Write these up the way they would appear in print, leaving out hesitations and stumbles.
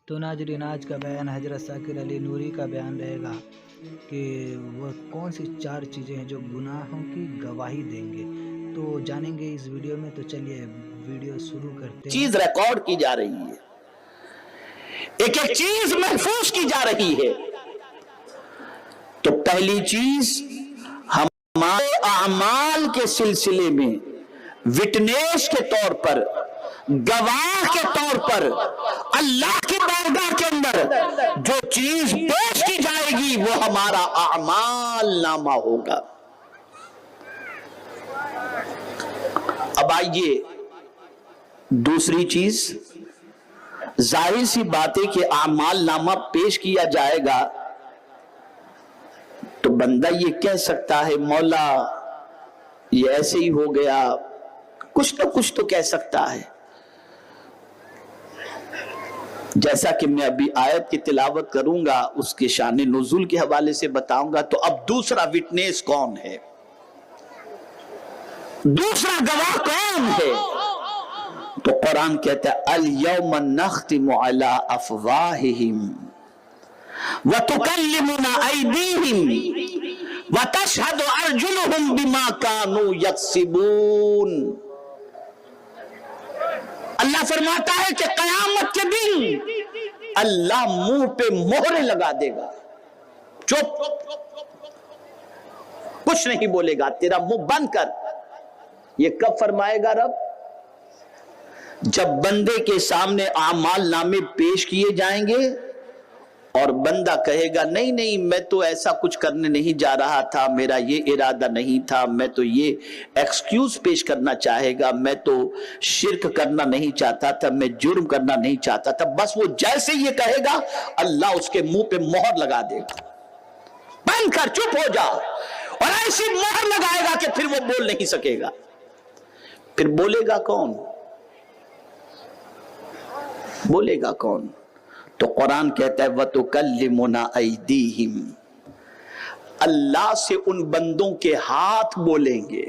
تو ناظرین آج کا بیان حضرت ثاقب علی نوری کا بیان رہے گا کہ وہ کون سی 4 چیزیں ہیں جو گناہوں کی گواہی دیں گے، تو جانیں گے اس ویڈیو میں۔ تو چلیے ویڈیو شروع کرتے ہیں۔ چیز ریکارڈ کی جا رہی ہے، ایک ایک چیز محفوظ کی جا رہی ہے۔ تو پہلی چیز ہمارے اعمال کے سلسلے میں وٹنس کے طور پر، گواہ کے طور پر اللہ کی بارگاہ کے اندر جو چیز پیش کی جائے گی وہ ہمارا اعمال نامہ ہوگا۔ اب آئیے دوسری چیز، ظاہر سی بات ہے کہ اعمال نامہ پیش کیا جائے گا تو بندہ یہ کہہ سکتا ہے مولا یہ ایسے ہی ہو گیا، کچھ تو کہہ سکتا ہے۔ جیسا کہ میں ابھی آیت کی تلاوت کروں گا اس کے شان نزول کے حوالے سے بتاؤں گا۔ تو اب دوسرا وٹنس کون ہے، دوسرا گواہ کون ہے؟ تو قرآن کہتا ہے الیوم نختم علی افواہہم وتکلمنا ایدیہم وتشہد ارجلہم بما کانوا یکسبون۔ اللہ فرماتا ہے کہ قیامت کے دن اللہ منہ پہ مہرے لگا دے گا، چپ، کچھ نہیں بولے گا، تیرا منہ بند کر۔ یہ کب فرمائے گا رب؟ جب بندے کے سامنے اعمال نامے پیش کیے جائیں گے اور بندہ کہے گا نہیں میں تو ایسا کچھ کرنے نہیں جا رہا تھا، میرا یہ ارادہ نہیں تھا، میں تو یہ ایکسکیوز پیش کرنا چاہے گا، میں تو شرک کرنا نہیں چاہتا تھا، میں جرم کرنا نہیں چاہتا تھا۔ بس وہ جیسے یہ کہے گا اللہ اس کے منہ پہ مہر لگا دے گا، بند کر، چپ ہو جا، اور ایسی مہر لگائے گا کہ پھر وہ بول نہیں سکے گا۔ پھر بولے گا کون؟ بولے گا کون؟ تو قرآن کہتا ہے وَتُكَلِّمُنَا أَيْدِيهِمْ، اللہ سے ان بندوں کے ہاتھ بولیں گے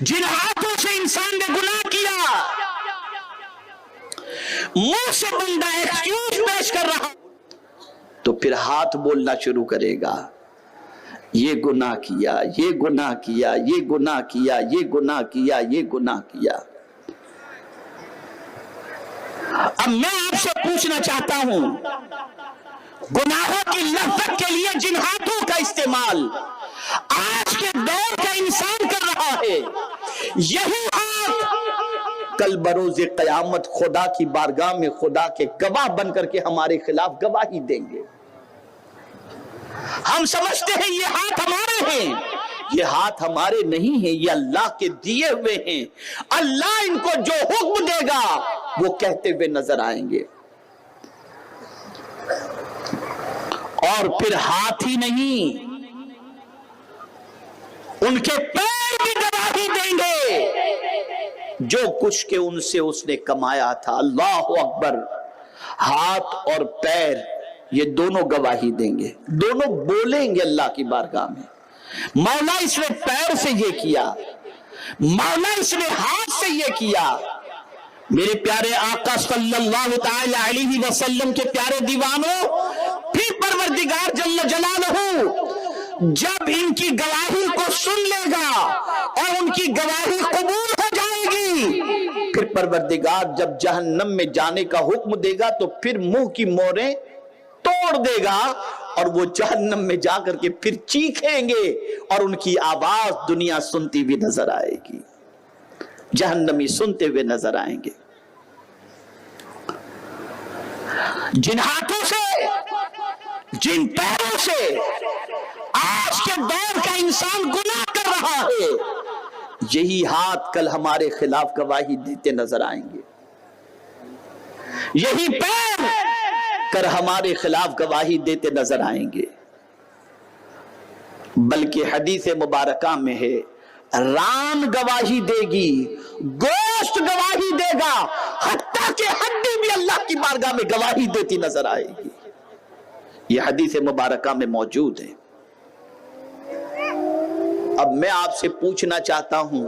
جن ہاتھوں سے انسان نے گناہ کیا، منہ سے بندہ ایکسکیوز پیش کر رہا تو پھر ہاتھ بولنا شروع کرے گا، یہ گناہ کیا، یہ گناہ کیا، یہ گناہ کیا، یہ گناہ کیا، یہ گناہ کیا۔ اب میں آپ سے پوچھنا چاہتا ہوں، گناہوں کی لذت کے لیے جن ہاتھوں کا استعمال آج کے دور کا انسان کر رہا ہے، یہی ہاتھ کل بروز قیامت خدا کی بارگاہ میں خدا کے گواہ بن کر کے ہمارے خلاف گواہی دیں گے۔ ہم سمجھتے ہیں یہ ہاتھ ہمارے ہیں، یہ ہاتھ ہمارے نہیں ہیں، یہ اللہ کے دیے ہوئے ہیں۔ اللہ ان کو جو حکم دے گا وہ کہتے ہوئے نظر آئیں گے۔ اور پھر ہاتھ ہی نہیں، ان کے پیر بھی گواہی دیں گے جو کچھ کہ ان سے اس نے کمایا تھا۔ اللہ اکبر! ہاتھ اور پیر یہ دونوں گواہی دیں گے، دونوں بولیں گے اللہ کی بارگاہ میں، مولا اس نے پیر سے یہ کیا، مولا اس نے ہاتھ سے یہ کیا۔ میرے پیارے آقا صلی اللہ تعالی علیہ وسلم کے پیارے دیوانوں، پھر پروردگار جل جلالہ جب ان کی گواہی کو سن لے گا اور ان کی گواہی قبول ہو جائے گی، پھر پروردگار جب جہنم میں جانے کا حکم دے گا تو پھر منہ کی موریں توڑ دے گا اور وہ جہنم میں جا کر کے پھر چیخیں گے اور ان کی آواز دنیا سنتی بھی نظر آئے گی، جہنمی سنتے ہوئے نظر آئیں گے۔ جن ہاتھوں سے، جن پیروں سے آج کے دور کا انسان گناہ کر رہا ہے، یہی ہاتھ کل ہمارے خلاف گواہی دیتے نظر آئیں گے، یہی پیر کر ہمارے خلاف گواہی دیتے نظر آئیں گے۔ بلکہ حدیث مبارکہ میں ہے ران گواہی دے گی، گوشت گواہی دے گا، حتیٰ کہ ہڈی بھی اللہ کی بارگاہ میں گواہی دیتی نظر آئے گی۔ یہ حدیث مبارکہ میں موجود ہے۔ اب میں آپ سے پوچھنا چاہتا ہوں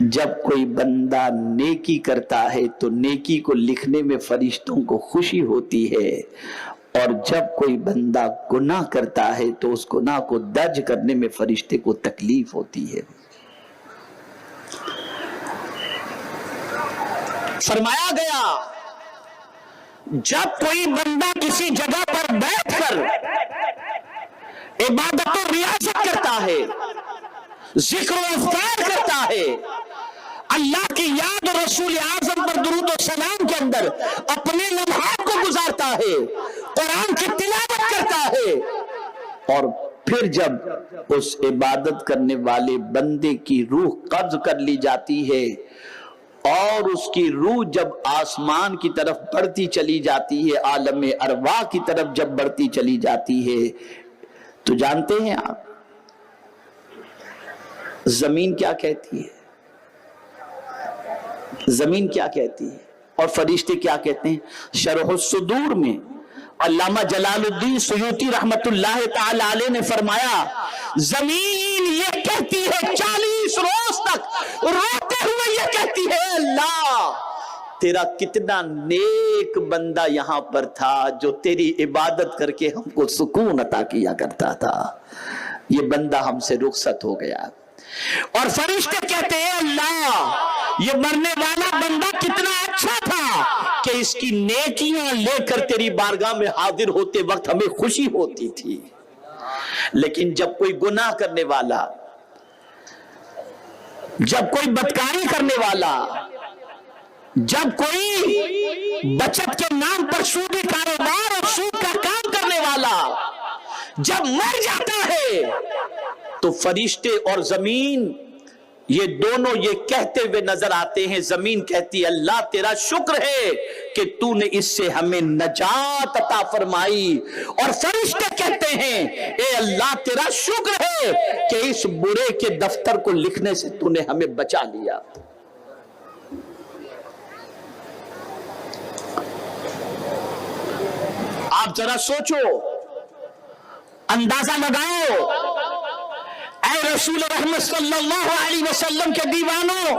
جب کوئی بندہ نیکی کرتا ہے تو نیکی کو لکھنے میں فرشتوں کو خوشی ہوتی ہے، اور جب کوئی بندہ گناہ کرتا ہے تو اس گناہ کو درج کرنے میں فرشتے کو تکلیف ہوتی ہے۔ فرمایا گیا جب کوئی بندہ کسی جگہ پر بیٹھ کر عبادت و ریاضت کرتا ہے، ذکر و اذکار کرتا ہے، اللہ کی یاد اور رسول اعظم پر درود و سلام کے اندر اپنے لمحات کو گزارتا ہے، قرآن کی تلاوت کرتا ہے، اور پھر جب اس عبادت کرنے والے بندے کی روح قبض کر لی جاتی ہے اور اس کی روح جب آسمان کی طرف بڑھتی چلی جاتی ہے، عالم ارواح کی طرف جب بڑھتی چلی جاتی ہے، تو جانتے ہیں آپ زمین کیا کہتی ہے؟ زمین کیا کہتی ہے اور فرشتے کیا کہتے ہیں؟ شرح الصدور میں علامہ جلال الدین سیوطی رحمت اللہ تعالی علیہ نے فرمایا، زمین یہ کہتی ہے 40 روز تک روتے ہوئے یہ کہتی ہے، اللہ تیرا کتنا نیک بندہ یہاں پر تھا جو تیری عبادت کر کے ہم کو سکون عطا کیا کرتا تھا، یہ بندہ ہم سے رخصت ہو گیا۔ اور فرشتے کہتے ہیں، اللہ یہ مرنے والا بندہ کتنا اچھا تھا کہ اس کی نیکیاں لے کر تیری بارگاہ میں حاضر ہوتے وقت ہمیں خوشی ہوتی تھی۔ لیکن جب کوئی گناہ کرنے والا، جب کوئی بدکاری کرنے والا، جب کوئی بچت کے نام پر سودی کاروبار اور سود کا کام کرنے والا جب مر جاتا ہے تو فرشتے اور زمین یہ دونوں یہ کہتے ہوئے نظر آتے ہیں، زمین کہتی ہے اللہ تیرا شکر ہے کہ تو نے اس سے ہمیں نجات عطا فرمائی، اور فرشتے کہتے ہیں اے اللہ تیرا شکر ہے کہ اس برے کے دفتر کو لکھنے سے تو نے ہمیں بچا لیا۔ آپ ذرا سوچو، اندازہ لگاؤ، اے رسول رحمت صلی اللہ علیہ وسلم کے دیوانوں،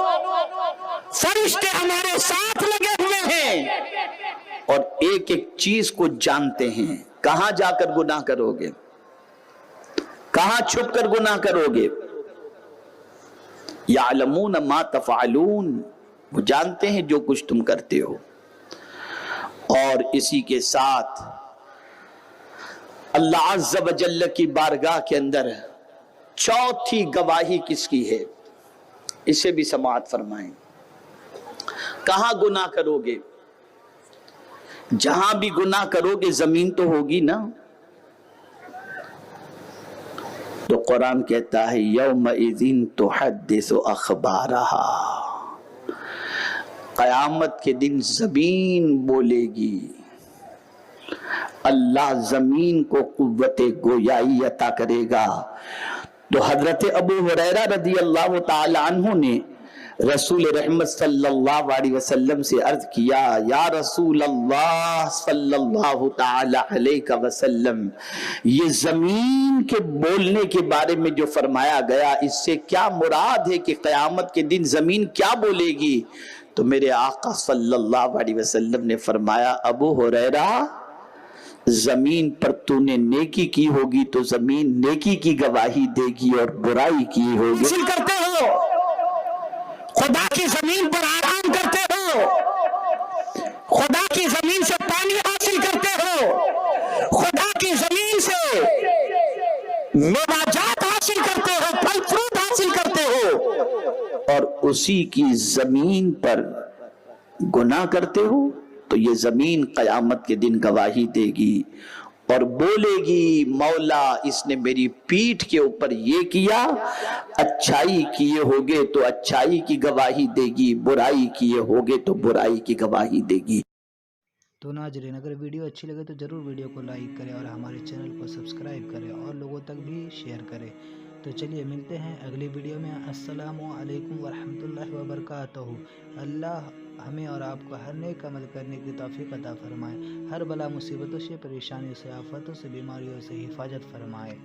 فرشتے ہمارے ساتھ لگے ہوئے ہیں اور ایک ایک چیز کو جانتے ہیں۔ کہاں جا کر گناہ کرو گے، کہاں چھپ کر گناہ کرو گے، یعلمون ما تفعلون، وہ جانتے ہیں جو کچھ تم کرتے ہو۔ اور اسی کے ساتھ اللہ عز و جل کی بارگاہ کے اندر چوتھی گواہی کس کی ہے، اسے بھی سماعت فرمائیں۔ کہاں گناہ کرو گے، جہاں بھی گناہ کرو گے زمین تو ہوگی نا، تو قرآن کہتا ہے یومئذ تحدث اخبارہا، قیامت کے دن زمین بولے گی، اللہ زمین کو قوت گویائی عطا کرے گا۔ تو حضرت ابو ہریرہ رضی اللہ تعالی عنہ نے رسول رحمت صلی اللہ علیہ وسلم سے عرض کیا، یا رسول اللہ صلی اللہ تعالی علیہ وسلم، یہ زمین کے بولنے کے بارے میں جو فرمایا گیا اس سے کیا مراد ہے کہ قیامت کے دن زمین کیا بولے گی؟ تو میرے آقا صلی اللہ علیہ وسلم نے فرمایا، ابو ہریرہ زمین پر تو نے نیکی کی ہوگی تو زمین نیکی کی گواہی دے گی اور برائی کی ہوگی۔ حاصل کرتے ہو، خدا کی زمین پر آرام کرتے ہو، خدا کی زمین سے پانی حاصل کرتے ہو، خدا کی زمین سے میوہ حاصل کرتے ہو، پھل فروٹ حاصل کرتے ہو، اور اسی کی زمین پر گناہ کرتے ہو، تو یہ زمین قیامت کے دن گواہی دے گی اور بولے گی، مولا اس نے میری پیٹھ کے اوپر یہ کیا، اچھائی کیے ہوگے تو اچھائی کی گواہی دے گی، برائی کیے ہوگے تو برائی کی گواہی دے گی۔ تو ناظرین، اگر ویڈیو اچھی لگے تو ضرور ویڈیو کو لائک کریں اور ہمارے چینل کو سبسکرائب کریں اور لوگوں تک بھی شیئر کریں۔ تو چلیے ملتے ہیں اگلی ویڈیو میں۔ السلام علیکم ورحمۃ اللہ وبرکاتہ۔ اللہ ہمیں اور آپ کو ہر نیک عمل کرنے کی توفیق عطا فرمائے، ہر بلا مصیبتوں سے، پریشانیوں سے، آفتوں سے، بیماریوں سے حفاظت فرمائے۔